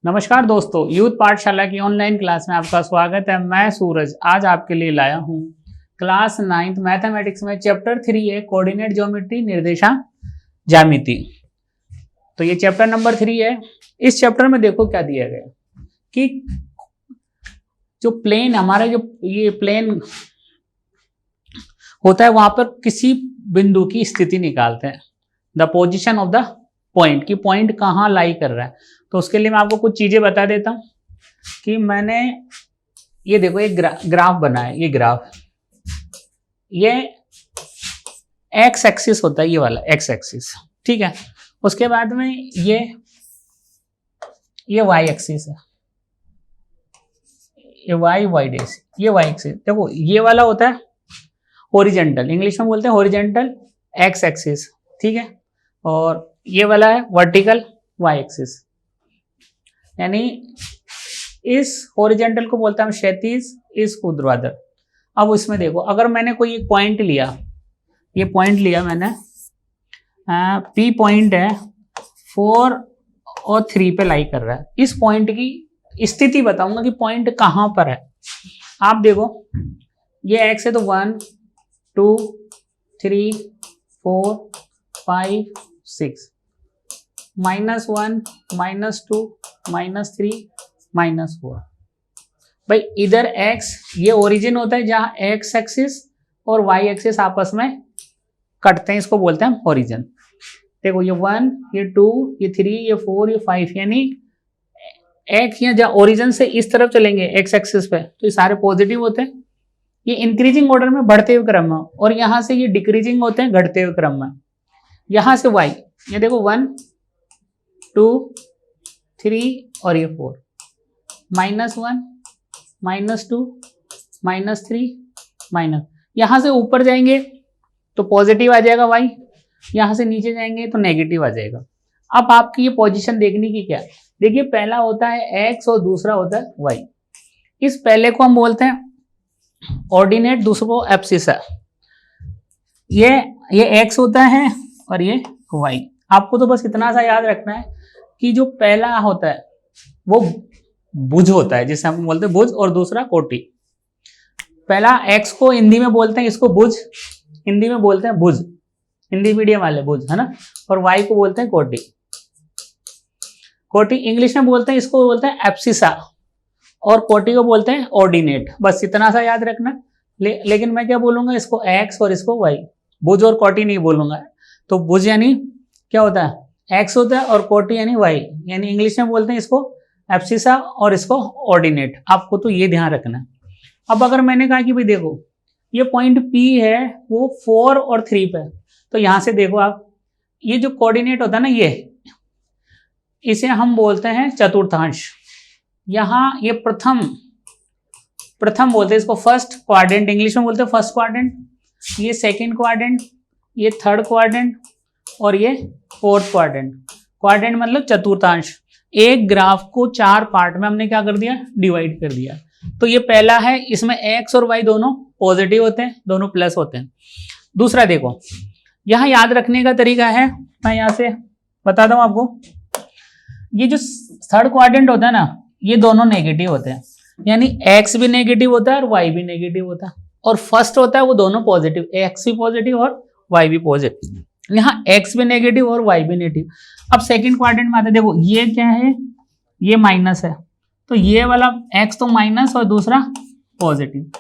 नमस्कार दोस्तों, यूथ पाठशाला की ऑनलाइन क्लास में आपका स्वागत है। मैं सूरज आज आपके लिए लाया हूँ क्लास 9th मैथमेटिक्स में चैप्टर 3 है कोऑर्डिनेट ज्योमेट्री निर्देशांक ज्यामिति। तो ये चैप्टर नंबर 3 है। इस चैप्टर में देखो क्या दिया गया कि जो प्लेन हमारा जो ये प्लेन होता है वहां पर किसी बिंदु की स्थिति निकालते हैं, the position of the point, की पॉइंट कहाँ लाई कर रहा है। तो उसके लिए मैं आपको कुछ चीजें बता देता हूं कि मैंने ये देखो एक ग्राफ बना है। ये ग्राफ ये एक्स एक्सिस होता है, ये वाला एक्स एक्सिस, ठीक है। उसके बाद में ये वाई एक्सिस है, ये वाई डेश, ये वाई एक्सिस। देखो ये वाला होता है हॉरिजेंटल, इंग्लिश में बोलते हैं हॉरिजेंटल एक्स एक्सिस, ठीक है। और ये वाला है वर्टिकल वाई एक्सिस, यानी इस हॉरिजेंटल को बोलते हैं हम क्षैतिज, इस ऊर्ध्वाधर। अब इसमें देखो अगर मैंने कोई एक पॉइंट लिया, ये पॉइंट लिया मैंने, पी पॉइंट है 4 और 3 पे लाई कर रहा है। इस पॉइंट की स्थिति बताऊंगा कि पॉइंट कहां पर है। आप देखो ये एक्स है तो 1 2 3 4 5 6, -1 -2 -3 -4। भाई इधर x ये ओरिजिन होता है जहां x एक्सिस और y एक्सिस आपस में कटते हैं, इसको बोलते हैं ओरिजिन। देखो ये 1 ये 2 ये 3 ये 4 ये 5, यानी x यहाँ जहाँ ओरिजिन से इस तरफ चलेंगे x एक्सिस पे तो ये सारे पॉजिटिव होते हैं। ये इंक्रीजिंग ऑर्डर में बढ़ते हुए क्रम में, और यहां से ये डिक्रीजिंग होते हैं घटते हुए क्रम में। यहां से y ये देखो 1 2 3 और ये 4, -1 -2 -3 यहां से ऊपर जाएंगे तो पॉजिटिव आ जाएगा y, यहां से नीचे जाएंगे तो नेगेटिव आ जाएगा। अब आपकी ये पोजीशन देखने की क्या, देखिए पहला होता है x और दूसरा होता है y। इस पहले को हम बोलते हैं ऑर्डिनेट, दूसरे को एब्सिसा। ये x होता है और ये y। आपको तो बस इतना सा याद रखना है कि जो पहला होता है वो भुज होता है, जिसे हम बोलते हैं भुज, और दूसरा कोटि। पहला x को हिंदी में बोलते हैं, इसको भुज हिंदी में बोलते हैं भुज, हिंदी मीडियम वाले भुज, है ना। और y को बोलते हैं कोटि। कोटि इंग्लिश में बोलते हैं, इसको बोलते हैं एब्सिसा, और कोटि को बोलते हैं ऑर्डिनेट। बस इतना सा याद रखना। लेकिन मैं क्या बोलूंगा, इसको x और इसको y, भुज और कोटि नहीं बोलूंगा। तो भुज यानी क्या होता है x होता है, और कोटि यानी y, यानी इंग्लिश में बोलते हैं इसको एब्सिसा और इसको ऑर्डिनेट। आपको तो ये ध्यान रखना है। अब अगर मैंने कहा कि भाई देखो ये पॉइंट P है वो 4 और 3 पे, तो यहां से देखो आप, ये जो कोऑर्डिनेट होता है ना, ये इसे हम बोलते हैं चतुर्थांश। यहाँ ये प्रथम बोलते हैं इसको, फर्स्ट क्वाड्रेंट इंग्लिश में बोलते हैं फर्स्ट क्वाड्रेंट, ये सेकेंड क्वाड्रेंट, ये थर्ड क्वाड्रेंट और ये फोर्थ क्वाड्रेंट। क्वाड्रेंट मतलब चतुर्थांश। एक ग्राफ को 4 पार्ट में हमने क्या कर दिया, डिवाइड कर दिया। तो ये पहला है, इसमें x और y दोनों पॉजिटिव होते हैं, दोनों प्लस होते हैं। दूसरा देखो यहां याद रखने का तरीका है, मैं यहां से बताता हूं आपको। ये जो थर्ड क्वाड्रेंट होता है ना, ये दोनों नेगेटिव होते हैं, यानी x भी नेगेटिव होता है और y भी नेगेटिव होता है। और फर्स्ट होता है वो दोनों पॉजिटिव, x भी पॉजिटिव और y भी पॉजिटिव। यहाँ x भी नेगेटिव और y भी नेगेटिव। अब सेकंड क्वाड्रेंट में आते हैं, देखो ये क्या है, ये माइनस है, तो ये वाला x तो माइनस और दूसरा पॉजिटिव,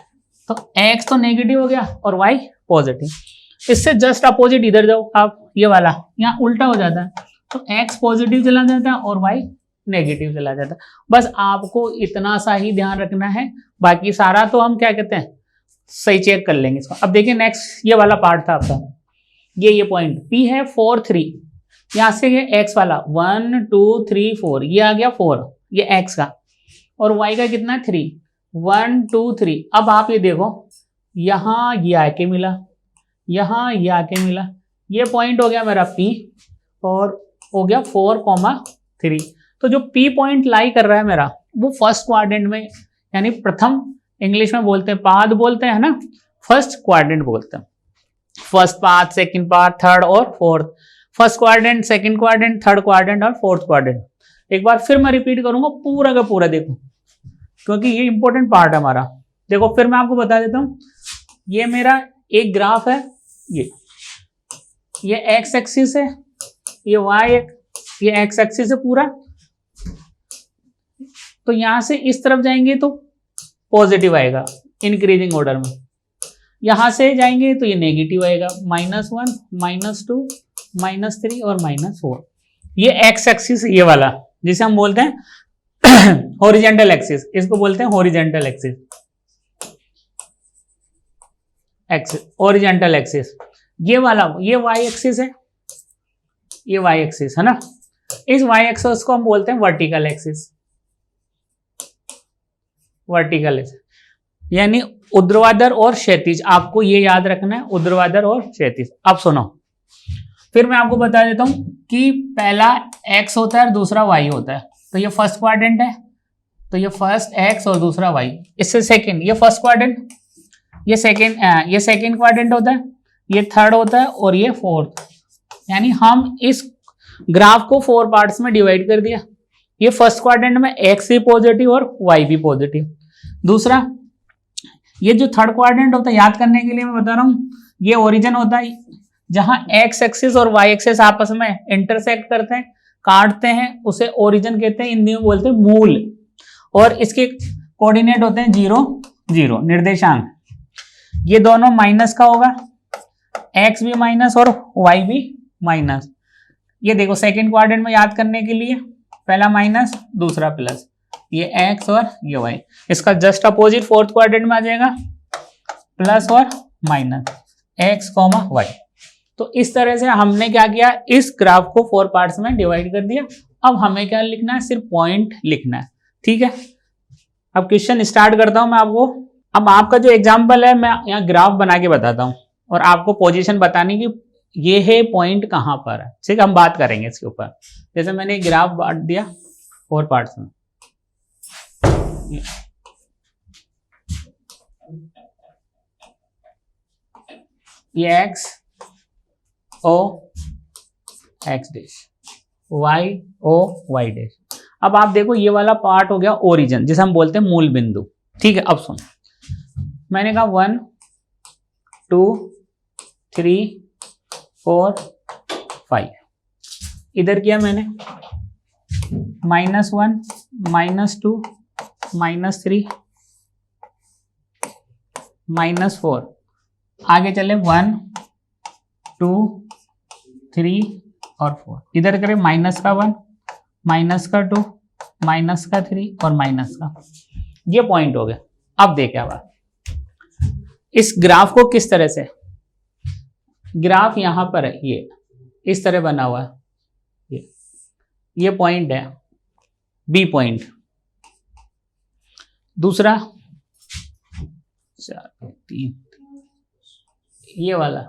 तो x तो नेगेटिव हो गया और y पॉजिटिव। इससे जस्ट अपोजिट इधर जाओ आप, ये वाला यहाँ उल्टा हो जाता है, तो x पॉजिटिव चला जाता है और y नेगेटिव चला जाता है। बस आपको इतना सा ही ध्यान रखना है, बाकी सारा तो हम क्या कहते हैं सही चेक कर लेंगे इसको। अब देखिए नेक्स्ट ये वाला पार्ट था आपका, ये पॉइंट P है 4 3, यहां से ये x वाला 1 2 3 4, ये आ गया 4, ये x का, और y का कितना 3, 1 2 3। अब आप ये देखो यहां ये आके मिला, यहां ये आके मिला, ये पॉइंट हो गया मेरा P और हो गया 4,3। तो जो P पॉइंट लाई कर रहा है मेरा वो फर्स्ट क्वाड्रेंट में, यानी प्रथम, इंग्लिश में बोलते हैं पाद बोलते हैं ना, फर्स्ट क्वाड्रेंट बोलते हैं। First path, second path, third और fourth. First quadrant, second quadrant, third quadrant और फोर्थ क्वाड्रेंट। एक बार फिर मैं रिपीट करूंगा पूरा का पूरा, देखो क्योंकि ये इंपॉर्टेंट पार्ट है हमारा। देखो फिर मैं आपको बता देता हूं, ये मेरा एक ग्राफ है, ये एक्स एक्सिस है, ये वाई, ये एक्स एक्सिस है पूरा। तो यहां से इस तरफ जाएंगे तो पॉजिटिव आएगा इंक्रीजिंग ऑर्डर में, यहां से जाएंगे तो ये नेगेटिव आएगा, -1, -2, -3 और -4। ये एक्स एक्सिस ये वाला जिसे हम बोलते हैं हॉरिजॉन्टल एक्सिस, इसको बोलते हैं हॉरिजॉन्टल एक्सिस, हॉरिजॉन्टल एक्सिस। ये वाला ये वाई एक्सिस है, ये वाई एक्सिस है ना। इस वाई एक्सिस को हम बोलते हैं वर्टिकल एक्सिस, वर्टिकल एक्सिस यानी ऊर्ध्वाधर और क्षैतिज, आपको ये याद रखना है, ऊर्ध्वाधर और क्षैतिज। अब सुनो, फिर मैं आपको बता देता हूं कि पहला x होता है और दूसरा y होता है। तो ये फर्स्ट क्वाड्रेंट है, तो ये फर्स्ट x और दूसरा y। इससे सेकंड, ये फर्स्ट क्वाड्रेंट, ये सेकंड क्वाड्रेंट होता है, ये थर्ड होता है और ये फोर्थ। यानी हम इस ग्राफ को 4 पार्ट्स में डिवाइड कर दिया। ये फर्स्ट क्वाड्रेंट में x भी पॉजिटिव और y भी पॉजिटिव। दूसरा, ये जो थर्ड क्वाड्रेंट होता है, याद करने के लिए मैं बता रहा हूं, ये ओरिजिन होता है जहां x एक्सिस और y एक्सिस आपस में इंटरसेक्ट करते हैं, काटते हैं, उसे ओरिजिन कहते हैं, हिंदी में बोलते हैं मूल। और इसके कोऑर्डिनेट होते हैं 0, 0 निर्देशांक। ये दोनों माइनस का होगा, x भी माइनस और y भी माइनस। ये देखो सेकंड क्वाड्रेंट में याद करने के लिए, पहला माइनस दूसरा प्लस, ये x और ये y। इसका जस्ट अपोजिट फोर्थ क्वाड्रेंट में आ जाएगा, प्लस और माइनस, x, y। तो इस तरह से हमने क्या किया, इस ग्राफ को 4 पार्ट्स में डिवाइड कर दिया। अब हमें क्या लिखना है, सिर्फ पॉइंट लिखना है, ठीक है। अब क्वेश्चन स्टार्ट करता हूं मैं आपको। अब आपका जो एग्जाम्पल है, मैं यहाँ ग्राफ बना के बताता हूँ और आपको पोजीशन बतानी कि ये है पॉइंट कहाँ पर है, ठीक है। हम बात करेंगे इसके ऊपर। जैसे मैंने ग्राफ बांट दिया 4 पार्ट्स में, ये x o x dash, y o y dash. अब आप देखो ये वाला पार्ट हो गया ओरिजिन, जिसे हम बोलते हैं मूल बिंदु, ठीक है। अब सुन, मैंने कहा 1 2 3 4 5, इधर किया मैंने -1 -2 -3 -4, आगे चले 1 2 3 और 4, इधर करें -1 -2 -3 और माइनस का। ये पॉइंट हो गया। अब देखें अब इस ग्राफ को किस तरह से, ग्राफ यहां पर है, ये इस तरह बना हुआ है, ये पॉइंट है बी पॉइंट। दूसरा 4 3, ये वाला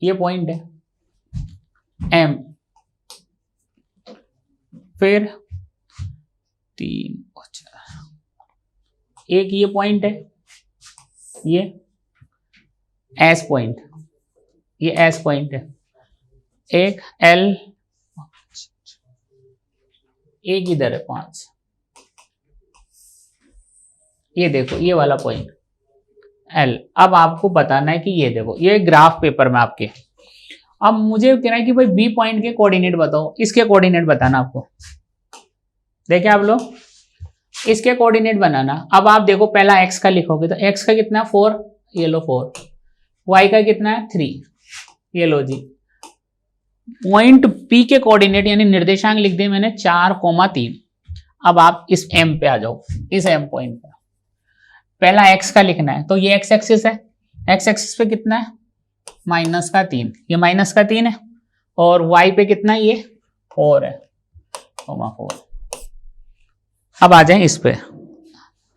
ये पॉइंट है एम, फिर 3 और 4, एक ये पॉइंट है, ये एस पॉइंट, ये एस पॉइंट है, एक एल, एक इधर है 5, ये देखो ये वाला पॉइंट एल। अब आपको बताना है कि ये देखो ये ग्राफ पेपर में आपके, अब मुझे कहना है कि भाई बी पॉइंट के कोऑर्डिनेट बताओ, इसके कोऑर्डिनेट बताना आपको। देखें आप लोग, इसके कोऑर्डिनेट बनाना। अब आप देखो पहला एक्स का लिखोगे तो एक्स का कितना है 4, ये लो 4, वाई का कितना है 3, ये लो जी। पॉइंट पी के कोऑर्डिनेट यानी निर्देशांक लिख दिए मैंने 4,3। अब आप इस एम पे आ जाओ, इस एम पॉइंट पे पहला एक्स का लिखना है, तो ये एक्स एक्सिस है, एक्स एक्सिस पे कितना है -3, ये -3 है, और वाई पे कितना है, ये 4 है, 4। अब आ जाए इस पे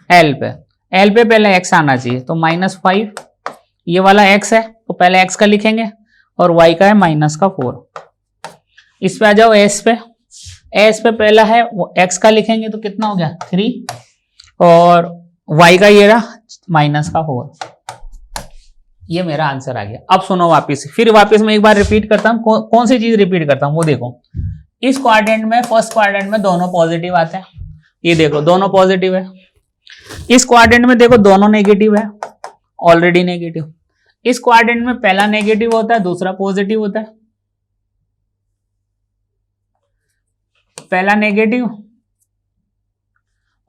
एल पे, एल पे पहले एक्स आना चाहिए, तो -5, ये वाला एक्स है तो पहले एक्स का लिखेंगे और वाई का है -4। इस पे आ जाओ एस पे, एस पे पहला है वो एक्स का लिखेंगे तो कितना हो गया 3, और वाई का ये रहा -4। ये मेरा आंसर आ गया। अब सुनो वापिस, फिर वापिस मैं एक बार रिपीट करता हूँ, कौन सी चीज रिपीट करता हूँ वो देखो। इस क्वाड्रेंट में, फर्स्ट क्वाड्रेंट में दोनों पॉजिटिव आते हैं, ये देखो दोनों पॉजिटिव है। इस क्वाड्रेंट में देखो दोनों नेगेटिव है, ऑलरेडी नेगेटिव। इस क्वाड्रेंट में पहला नेगेटिव होता है, दूसरा पॉजिटिव होता है, पहला नेगेटिव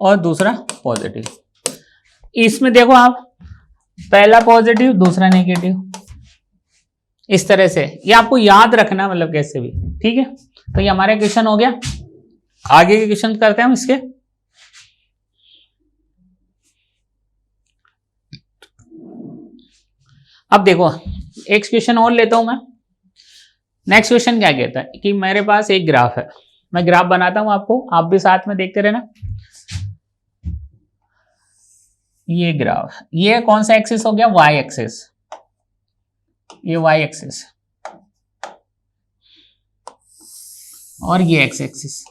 और दूसरा पॉजिटिव। इसमें देखो आप, पहला पॉजिटिव दूसरा नेगेटिव, इस तरह से। ये आपको याद रखना, मतलब कैसे भी, ठीक है। तो ये हमारा क्वेश्चन हो गया। आगे के क्वेश्चन करते हैं हम इसके। अब देखो एक क्वेश्चन और लेता हूं मैं। नेक्स्ट क्वेश्चन क्या कहता है कि मेरे पास एक ग्राफ है, मैं ग्राफ बनाता हूं आपको, आप भी साथ में देखते रहना। ये ग्राफ, ये कौन सा एक्सिस हो गया, वाई एक्सिस, ये वाई एक्सिस और ये एक्स एक्सिस,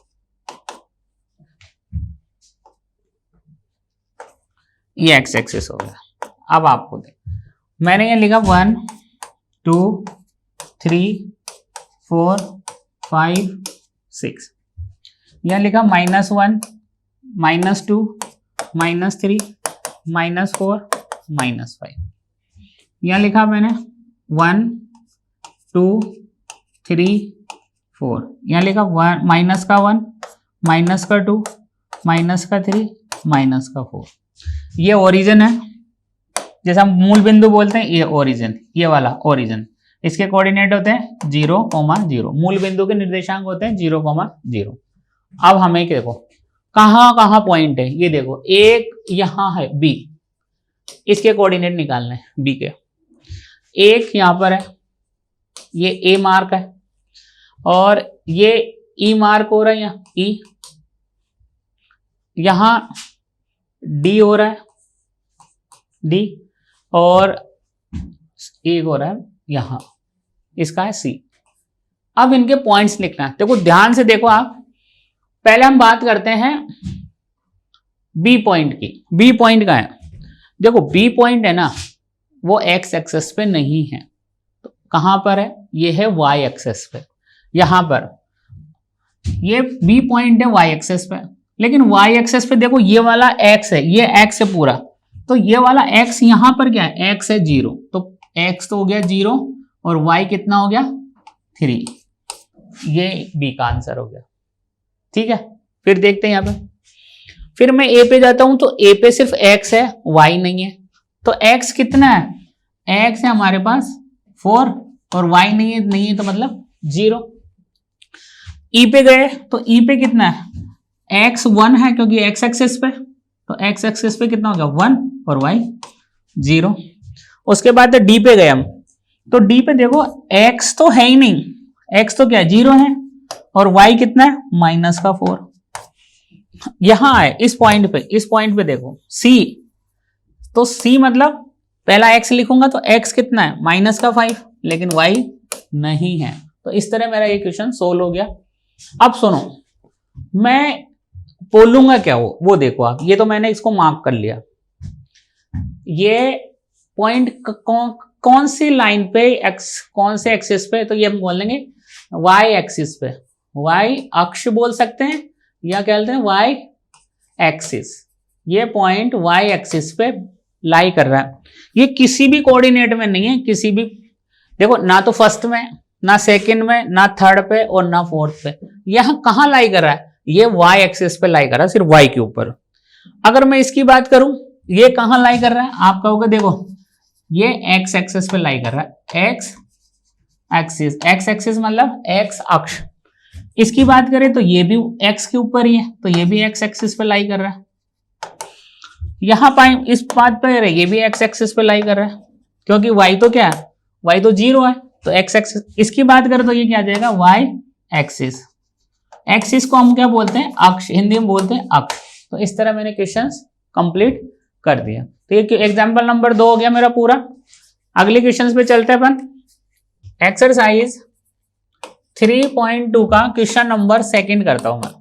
ये एक्स एक्सिस हो गया। अब आपको देख, मैंने ये लिखा 1 2 3 4 5 6, यह लिखा -1 -2 -3 -4 -5, यह लिखा मैंने 1 2 3 4, यहाँ लिखा माइनस का 1 माइनस का 2 माइनस का 3 माइनस का 4। ये ओरिजिन है, जैसा मूल बिंदु बोलते हैं, ये ओरिजिन, ये वाला ओरिजिन। इसके कोऑर्डिनेट होते हैं 0, 0। मूल बिंदु के निर्देशांक होते हैं 0, 0। अब हमें देखो कहाँ कहाँ पॉइंट है, ये देखो एक यहाँ है बी, इसके कोऑर्डिनेट निकालने हैं बी के। एक यहाँ पर है, ये ए मार्क है, और ये ई मार्क हो रहा है, यहाँ ई, यहाँ डी हो रहा है, डी, और एक हो रहा है यहां, इसका है सी। अब इनके पॉइंट्स लिखना है। देखो ध्यान से देखो आप, पहले हम बात करते हैं बी पॉइंट की। बी पॉइंट का है, देखो बी पॉइंट है ना, वो एक्स एक्सेस पे नहीं है, तो कहां पर है, ये है वाई एक्सेस पे, यहां पर। ये बी पॉइंट है वाई एक्सेस पे, लेकिन वाई एक्सेस पे देखो ये वाला एक्स है, ये एक्स है पूरा, तो ये वाला x यहां पर क्या है, x है 0, तो x तो हो गया 0 और y कितना हो गया 3। ये b का आंसर हो गया, ठीक है। फिर देखते हैं यहां पे, फिर मैं a पे जाता हूं, तो a पे सिर्फ x है, y नहीं है, तो x कितना है, x है हमारे पास 4 और y नहीं है तो मतलब 0। e पे गए तो e पे कितना है, x 1 है क्योंकि x एक्सिस पे, तो x एक्सिस पे कितना हो गया 1 और y 0। उसके बाद डी पे गए हम, तो डी पे देखो x तो है ही नहीं, x तो क्या 0 है, और y कितना है -4। यहां है इस पॉइंट पे देखो c, तो c मतलब पहला x लिखूंगा तो x कितना है -5, लेकिन y नहीं है। तो इस तरह मेरा ये क्वेश्चन सोल्व हो गया। अब सुनो, मैं बोलूंगा क्या वो देखो आप, ये तो मैंने इसको मार्क कर लिया। ये पॉइंट कौन सी लाइन पे, एक्स कौन से एक्सिस पे, तो ये हम बोल देंगे वाई एक्सिस पे, वाई अक्ष बोल सकते हैं या क्या बोलते हैं वाई एक्सिस। ये पॉइंट वाई एक्सिस पे लाई कर रहा है, ये किसी भी कोऑर्डिनेट में नहीं है, किसी भी, देखो ना तो फर्स्ट में, ना सेकंड में, ना थर्ड पे और ना फोर्थ पे, यहां कहां लाई कर रहा है, ये y एक्सिस पे लाई कर रहा है, सिर्फ y के ऊपर। अगर मैं इसकी बात करूं, ये कहां लाई कर रहा है, आप कहोगे देखो ये x एक्सिस पे लाई कर रहा है, x एक्सिस मतलब x अक्ष। इसकी बात करें तो ये भी x के ऊपर ही है, तो ये भी x एक्सिस पे लाई कर रहा है। यहां पाए इस बात पर ये भी x एक्सिस पे लाई कर रहा है, क्योंकy तो क्या है, y तो 0 है, तो x एक्सिस। इसकी बात करें तो ये क्या आ जाएगा y एक्सिस। एक्सिस को हम क्या बोलते हैं, अक्ष, हिंदी में बोलते हैं अक्ष। तो इस तरह मैंने क्वेश्चंस कंप्लीट कर दिया। तो ये एग्जांपल नंबर 2 हो गया मेरा पूरा। अगले क्वेश्चंस पे चलते हैं अपन। एक्सरसाइज 3.2 का क्वेश्चन नंबर 2 करता हूं मैं।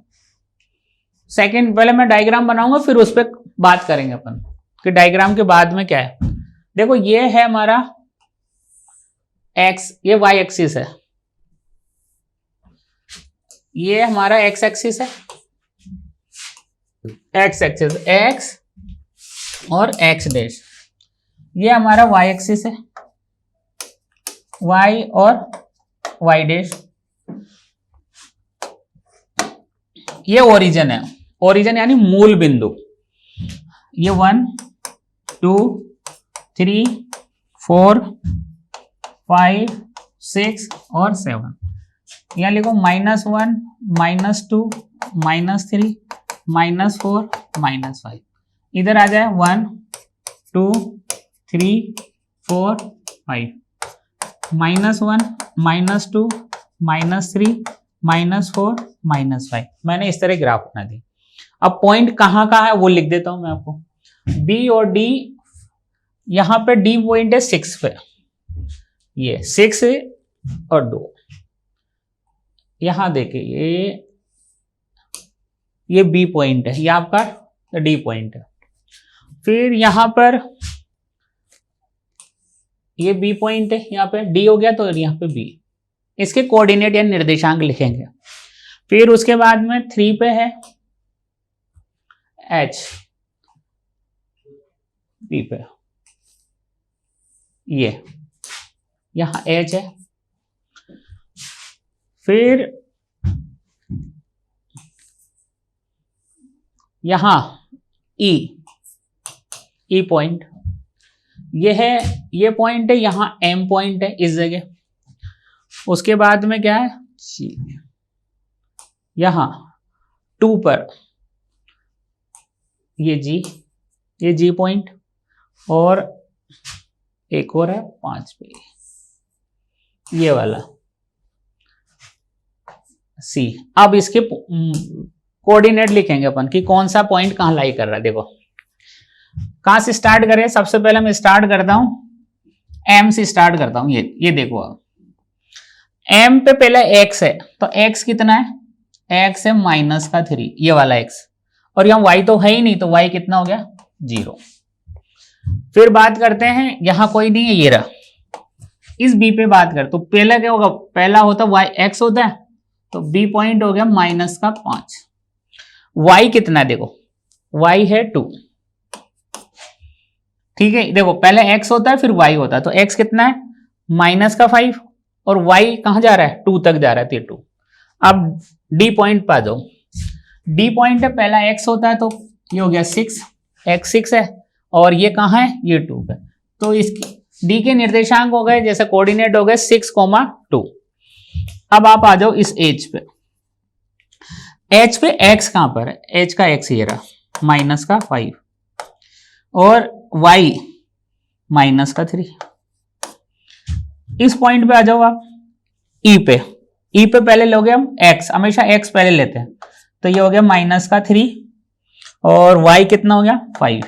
सेकंड, पहले मैं डायग्राम बनाऊंगा, फिर उस पर बात करेंगे अपन कि डायग्राम के बाद में क्या है। देखो ये है हमारा x, ये y एक्सिस है, ये हमारा एक्स एक्सिस है, एक्स एक्सिस एक्स और एक्स डैश। ये हमारा वाई एक्सिस है, वाई और वाई डैश। ये ओरिजिन है, ओरिजिन यानी मूल बिंदु। ये 1 2 3 4 5 6 और 7। यहाँ लिखो -1 -2 -3 -4 -5। इधर आ जाए 1 2 3 4 5 -1 -2 -3 -4 -5। मैंने इस तरह ग्राफ बना दी। अब पॉइंट कहाँ कहाँ है वो लिख देता हूं मैं आपको। बी और डी, यहां पे डी पॉइंट है 6 पे, ये 6 और 2। यहां देखिए ये बी पॉइंट है, ये आपका डी पॉइंट है। फिर यहां पर ये बी पॉइंट है, यहां पे डी हो गया तो यहां पे बी, इसके कोऑर्डिनेट या निर्देशांक लिखेंगे। फिर उसके बाद में 3 पे है एच, बी पे ये यहां एच है। फिर यहां ई पॉइंट, ये है, ये पॉइंट है, यहां एम पॉइंट है इस जगह। उसके बाद में क्या है जी, यहां 2 पर ये जी पॉइंट, और एक और है 5 पे ये वाला सी। अब इसके कोऑर्डिनेट लिखेंगे अपन कि कौन सा पॉइंट कहां लाई कर रहा है। देखो कहां से स्टार्ट करें, सबसे पहले मैं स्टार्ट करता हूं एम से स्टार्ट करता हूं। ये देखो अब एम पे पहले एक्स है, तो एक्स कितना है, एक्स है -3, ये वाला एक्स, और यहां वाई तो है ही नहीं, तो वाई कितना हो गया 0। फिर बात करते हैं, यहां कोई नहीं है, ये रहा, इस बी पे बात कर, तो पहला क्या होगा, पहला होता वाई एक्स होता है, तो बी पॉइंट हो गया -5। वाई कितना है, देखो वाई है 2, ठीक है। देखो पहले एक्स होता है फिर वाई होता है, तो एक्स कितना है -5, और वाई कहां जा रहा है 2 तक जा रहा है, तो 2। अब डी पॉइंट पे आ जाओ, डी पॉइंट है, पहला एक्स होता है, तो ये हो गया 6, एक्स 6 है, और ये कहां है, ये 2 है, तो इसकी डी के निर्देशांक हो गए, जैसे कोऑर्डिनेट हो गए 6,2। अब आप आ जाओ इस एच पे, एच पे एक्स कहां पर है, एच का एक्स ये रहा -5, और वाई -3। इस पॉइंट पे आ जाओ आप ई पे, ई पे पहले लोगे हम एक्स, हमेशा एक्स पहले लेते हैं, तो ये हो गया -3, और वाई कितना हो गया 5।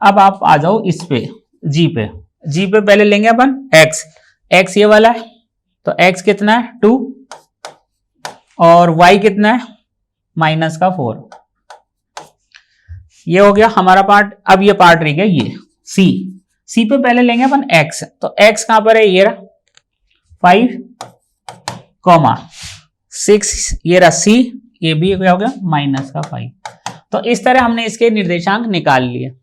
अब आप आ जाओ इस पे जी पे, जी पे पहले लेंगे अपन एक्स, एक्स ये वाला है, तो एक्स कितना है 2, और वाई कितना है -4। ये हो गया हमारा पार्ट। अब ये पार्ट रह गया ये सी, सी पे पहले लेंगे अपन एक्स, तो एक्स कहां पर है, ये रहा 5,6, ये रहा सी, ये भी क्या हो गया -5। तो इस तरह हमने इसके निर्देशांक निकाल लिए।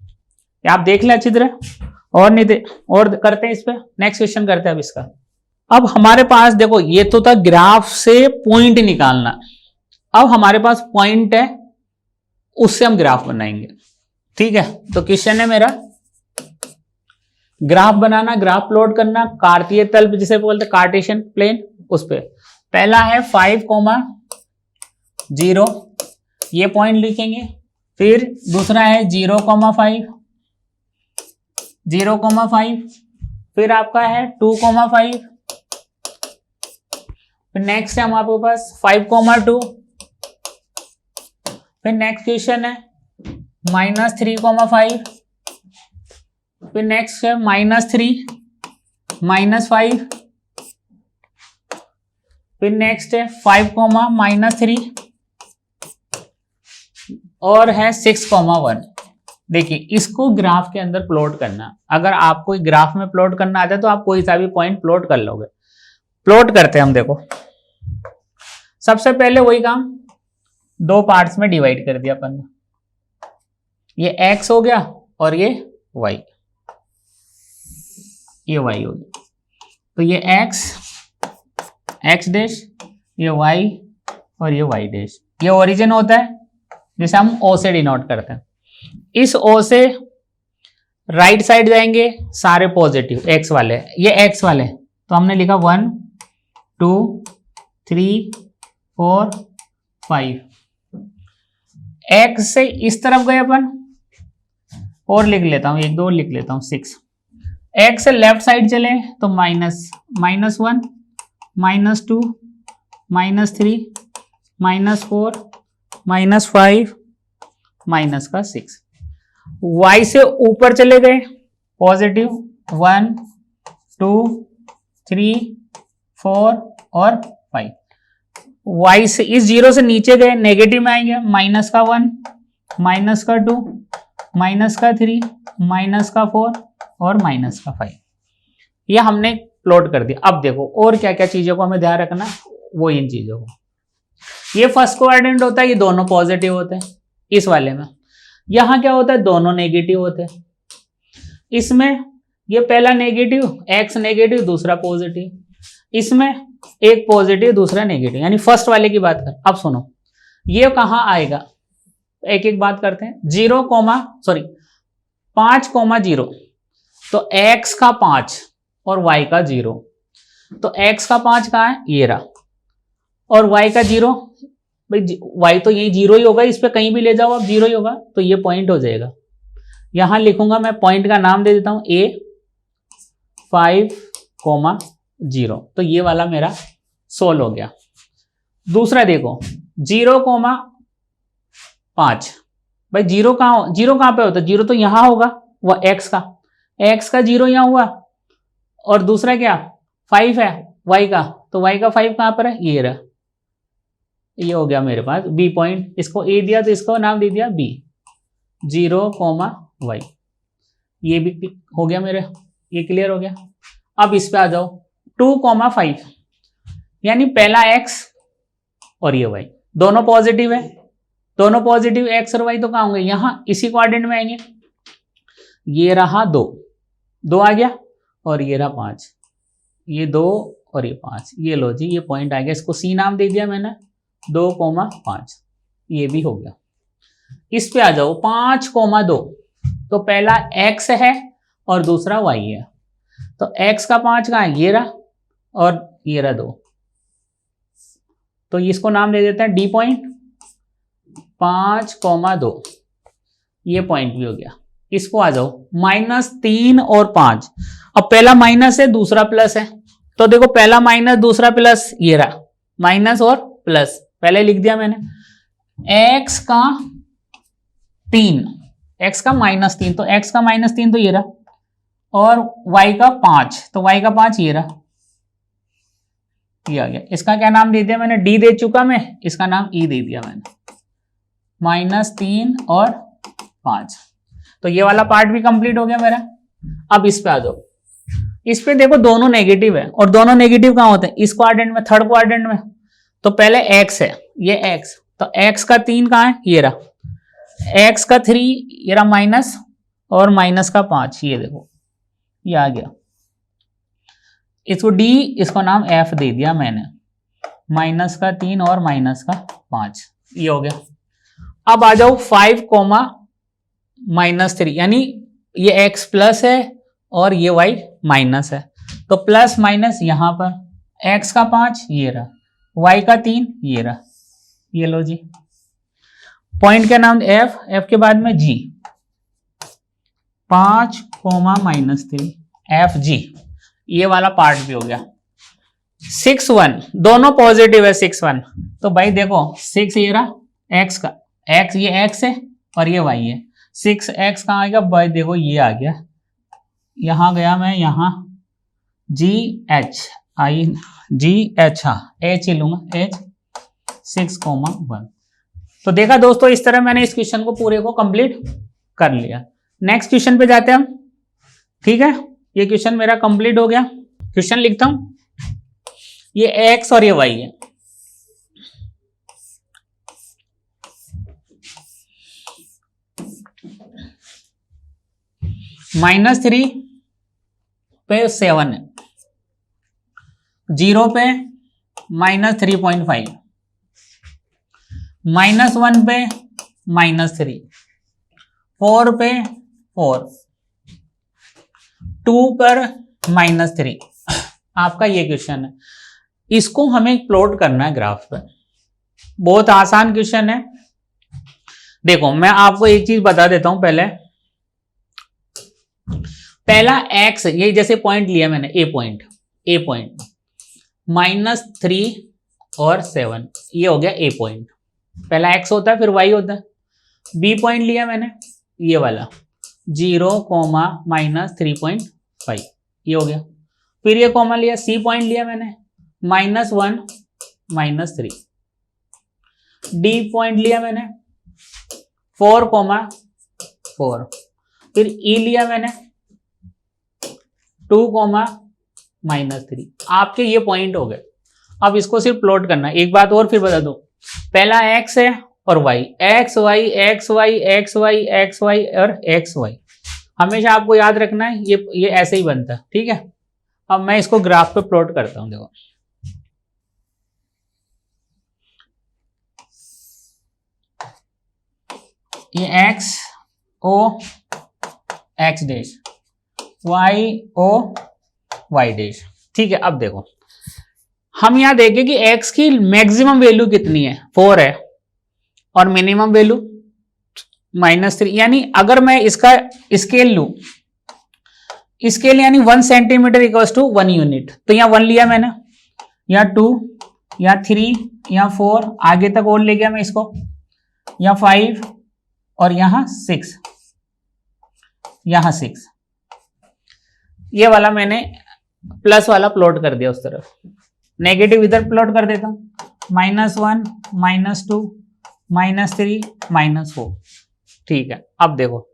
आप देख ले अच्छी तरह, और करते हैं इस पे, नेक्स्ट क्वेश्चन करते हैं अब इसका। अब हमारे पास देखो ये तो था ग्राफ से पॉइंट निकालना, अब हमारे पास पॉइंट है, उससे हम ग्राफ बनाएंगे, ठीक है। तो क्वेश्चन है मेरा ग्राफ बनाना, ग्राफ प्लॉट करना, कार्तीय तल जिसे बोलते कार्टेशियन प्लेन, उस पे पहला है 5,0, ये पॉइंट लिखेंगे। फिर दूसरा है 0,5, 0,5, फिर आपका है 2,5, फिर नेक्स्ट है हमारे पास 5,2, फिर नेक्स्ट क्वेश्चन है -3,5, फिर नेक्स्ट है -3, -5, फिर नेक्स्ट है 5,-3, और है 6,1। देखिए इसको ग्राफ के अंदर प्लॉट करना, अगर आपको ग्राफ में प्लॉट करना आता है तो आप कोई सा भी पॉइंट प्लॉट कर लोगे। प्लॉट करते हैं हम, देखो सबसे पहले वही काम, दो पार्ट्स में डिवाइड कर दिया अपन ने, ये x हो गया और ये y, ये y हो गया। तो ये x डैश, ये y और ये y डैश, ये ओरिजिन होता है जिसे हम O से डिनोट करते हैं। इस O से राइट साइड जाएंगे सारे पॉजिटिव x वाले, ये x वाले, तो हमने लिखा 1 2 3 4 5। x से इस तरफ गए अपन, और लिख लेता हूं, एक दो लिख लेता हूं 6। x से लेफ्ट साइड चले तो -1 -2 -3 -4 -5 -6। y से ऊपर चले गए पॉजिटिव 1 2 3 4 और 5। y से इस जीरो से नीचे गए नेगेटिव में आएंगे, -1 -2 -3 -4 और -5। ये हमने प्लॉट कर दिया। अब देखो और क्या क्या चीजों को हमें ध्यान रखना, वो इन चीजों को, ये फर्स्ट कोऑर्डिनेट होता है, ये दोनों पॉजिटिव होते हैं इस वाले में। यहां क्या होता है, दोनों नेगेटिव होते हैं। इसमें ये पहला नेगेटिव, x नेगेटिव दूसरा पॉजिटिव, इसमें एक पॉजिटिव दूसरा नेगेटिव, यानी फर्स्ट वाले की बात कर। अब सुनो ये कहां आएगा, एक एक बात करते हैं। 5,0 तो x का 5 और y का 0, तो x का 5 कहाँ है, ये रहा, और y का 0, भाई y तो यही 0 ही होगा, इस पे कहीं भी ले जाओ अब 0 ही होगा, तो ये पॉइंट हो जाएगा। यहां लिखूंगा मैं, पॉइंट का नाम दे देता हूं a 5,0, तो ये वाला मेरा सोल्व हो गया। दूसरा देखो 0,5, भाई 0 कहां पे होता है, 0 तो यहां होगा, वह x का 0 यहां हुआ, और दूसरा क्या 5 है y का, तो y का 5 कहां पर है, ये रहा, ये हो गया मेरे पास b पॉइंट। इसको a दिया तो इसको नाम दे दिया b, 0,y, ये भी हो गया मेरे, ये क्लियर हो गया। अब इस पे आ जाओ 2,5, यानी पहला x और ये y दोनों पॉजिटिव है, दोनों पॉजिटिव x और y, तो कहां होंगे, यहां इसी कोऑर्डिनेट में आएंगे। ये रहा 2 आ गया, और ये रहा 5, ये 2 और ये 5, ये लो जी, ये पॉइंट आ गया, इसको C नाम दे दिया मैंने, 2,5, ये भी हो गया। इस पे आ जाओ 5,2, तो पहला x है और दूसरा y है, तो x का 5 कहां है, ये रहा, और ये रहा 2, तो इसको नाम दे देते हैं D पॉइंट, 5,2, ये पॉइंट भी हो गया। इसको आ जाओ -3 और 5, अब पहला माइनस है दूसरा प्लस है, तो देखो पहला माइनस दूसरा प्लस, ये रहा माइनस और प्लस, पहले लिख दिया मैंने। x का 3, x का -3, तो x का -3 तो ये रहा, और y का 5, तो y का 5 ये रहा, ये आ गया। इसका क्या नाम दे दिया मैंने, d दे चुका मैं, इसका नाम e दे दिया मैंने, -3 और 5, तो ये वाला पार्ट भी कंप्लीट हो गया मेरा। अब इस पे आ जाओ, इस पे देखो दोनों नेगेटिव है, और दोनों नेगेटिव कहां होते हैं, इस क्वाड्रेंट में, थर्ड क्वाड्रेंट में। तो पहले x है, ये x, तो x का 3 कहां है, ये रहा, x का 3 ये रहा माइनस, और माइनस का 5, ये देखो ये आ गया। इसको d, इसको नाम f दे दिया मैंने, -3 और -5, ये हो गया। अब आ जाओ 5,-3, यानी ये x प्लस है और ये y माइनस है, तो प्लस माइनस यहां पर, x का 5 ये रहा, y का 3 ये रहा, ये लो जी। पॉइंट का नाम f के बाद में g, 5,-3 FG, ये वाला पार्ट भी हो गया। 6,1 दोनों पॉजिटिव है, 6,1, तो भाई देखो 6 ये रहा, x का, x ये x है और ये y है, 6x कहाँ आएगा भाई, देखो ये आ गया, यहां गया मैं, यहां GH, हाँ H ही लूंगा, H 6,1। तो देखा दोस्तों, इस तरह मैंने इस क्वेश्चन को पूरे को कंप्लीट कर लिया। नेक्स्ट क्वेश्चन पे जाते हैं हम, ठीक है। ये क्वेश्चन मेरा कंप्लीट हो गया। क्वेश्चन लिखता हूं, ये x और ये y है, -3 पे 7 है, 0 पे -3.5, -1 पे -3, 4 पे 4, 2 पर -3। आपका ये क्वेश्चन है, इसको हमें प्लॉट करना है ग्राफ पे। बहुत आसान क्वेश्चन है। देखो मैं आपको एक चीज बता देता हूं पहले। पहला x, ये जैसे पॉइंट लिया मैंने, ए पॉइंट -3 और 7, ये हो गया ए पॉइंट। पहला x होता है फिर y होता है। बी पॉइंट लिया मैंने, ये वाला 0, -3.5, ये हो गया। फिर ये कॉमा लिया, सी पॉइंट लिया मैंने, -1, -3। डी पॉइंट लिया मैंने 4, 4। फिर ई लिया मैंने 2, -3। आपके ये पॉइंट हो गए। अब इसको सिर्फ प्लॉट करना है। एक बात और फिर बता दो, पहला x है और y, x y x y x y x y और x y, हमेशा आपको याद रखना है ये ऐसे ही बनता है, ठीक है। अब मैं इसको ग्राफ पे प्लॉट करता हूं। देखो ये x o x dash, y o y dash, ठीक है। अब देखो हम यहां देखें कि x की मैक्सिमम वैल्यू कितनी है, 4 है, और मिनिमम वैल्यू -3। यानी अगर मैं इसका स्केल लूं, स्केल यानी 1 सेंटीमीटर इक्वल्स टू 1 यूनिट, तो यहाँ 1 लिया मैंने, यहाँ 2, यहाँ 3, यहाँ 4, आगे तक और ले गया मैं इसको, यहाँ 5 और यहाँ 6, यहाँ 6। ये वाला मैंने प्लस वाला प्लॉट कर दिया उस तरफ, नेगेटिव इधर प्लॉट कर देता हूं, -1, -2, -3, -4, ठीक है। अब देखो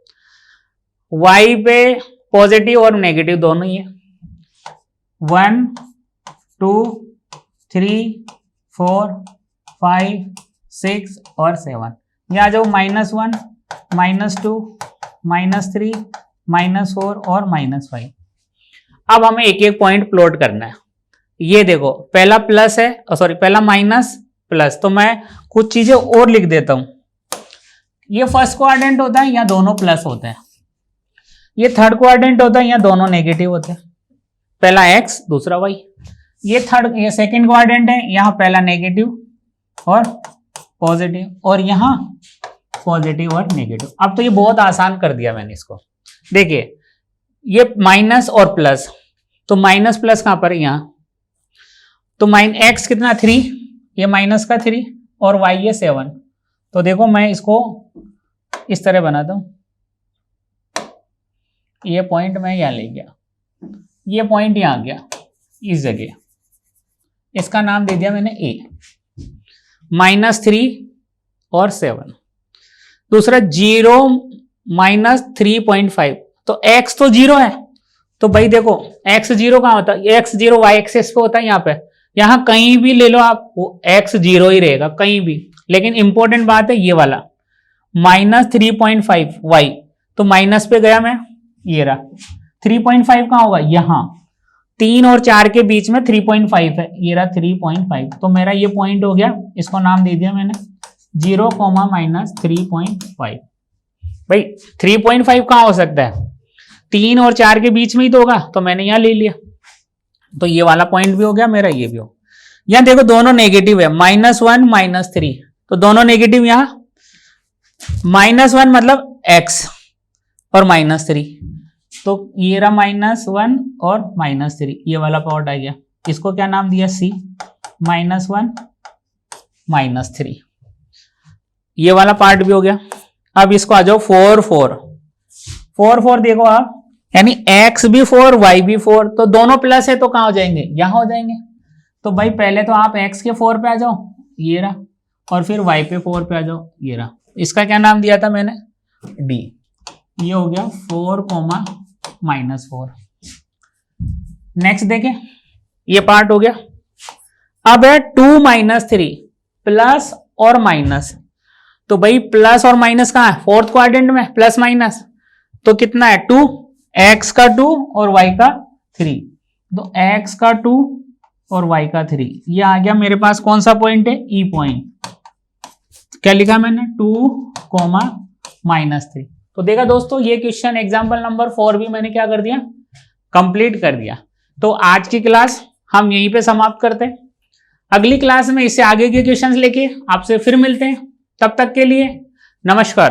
y पे पॉजिटिव और नेगेटिव दोनों ही है, 1, 2, 3, 4, 5, 6 और 7। यहाँ जो -1, -2, -3, -4 और -5। अब हमें एक एक पॉइंट प्लॉट करना है। ये देखो पहला प्लस है, सॉरी पहला माइनस प्लस, तो मैं कुछ चीजें और लिख देता हूं। ये फर्स्ट क्वाड्रेंट होता है, यहाँ दोनों प्लस होते हैं। ये थर्ड क्वाड्रेंट होता है, यहाँ दोनों नेगेटिव होते हैं, पहला x दूसरा y। ये सेकंड क्वाड्रेंट है, यहाँ पहला नेगेटिव और पॉजिटिव, और यहाँ पॉजिटिव और नेगेटिव। अब तो ये बहुत आसान कर दिया मैंने इसको। देखिए ये माइनस और प्लस, तो माइनस प्लस कहां पर है, यहाँ, तो x कितना 3, ये माइनस का 3 और y ये 7। तो देखो मैं इसको इस तरह बनाता हूं, ये पॉइंट मैं यहां ले गया, ये पॉइंट यहां आ गया इस जगह, इसका नाम दे दिया मैंने a, -3 और 7। दूसरा 0, -3.5, तो x तो 0 है, तो भाई देखो x 0 कहां होता है, x 0 y एक्सिस पे होता है, यहाँ पे, यहाँ कहीं भी ले लो आप, वो x 0 ही रहेगा कहीं भी। लेकिन इंपॉर्टेंट बात है ये वाला -3.5 y, तो माइनस पे गया मैं, ये रहा 3.5 कहां होगा, यहाँ 3 और 4 के बीच में 3.5 है, ये रहा 3.5। तो मेरा ये पॉइंट हो गया, इसको नाम दे दिया मैंने 0, -3.5। भाई 3.5 कहां हो सकता है, 3 और 4 के बीच में ही तो होगा, तो मैंने यहां ले लिया। तो ये वाला पॉइंट भी हो गया मेरा, ये भी हो। यहां देखो दोनों नेगेटिव है, -1, -3, तो दोनों नेगेटिव। यहां -1 मतलब x और -3, तो ये रहा -1 और -3, ये वाला पार्ट आ गया। इसको क्या नाम दिया, c, -1, -3, ये वाला पार्ट भी हो गया। अब इसको आ जाओ 4, 4, 4, 4 देखो आप, यानी x भी 4 y भी 4, तो दोनों प्लस है तो कहां हो जाएंगे, यहां हो जाएंगे। तो भाई पहले तो आप x के 4 पे आ जाओ, ये रहा, और फिर y पे 4 पे आ जाओ, ये रहा। इसका क्या नाम दिया था मैंने, d। ये हो गया 4, -4। नेक्स्ट देखें, ये पार्ट हो गया। अब है 2, -3, प्लस और माइनस, तो भाई प्लस और माइनस कहां है, फोर्थ क्वाड्रेंट में, प्लस माइनस, तो कितना है 2, x का 2 और y का 3, तो x का 2 और y का 3, ये आ गया मेरे पास कौन सा पॉइंट है, ई पॉइंट। क्या लिखा मैंने, 2, -3। तो देखा दोस्तों, ये क्वेश्चन एग्जाम्पल नंबर 4 भी मैंने क्या कर दिया, कंप्लीट कर दिया। तो आज की क्लास हम यहीं पे समाप्त करते हैं। अगली क्लास में इससे आगे के क्वेश्चंस लेके आपसे फिर मिलते हैं। तब तक के लिए नमस्कार।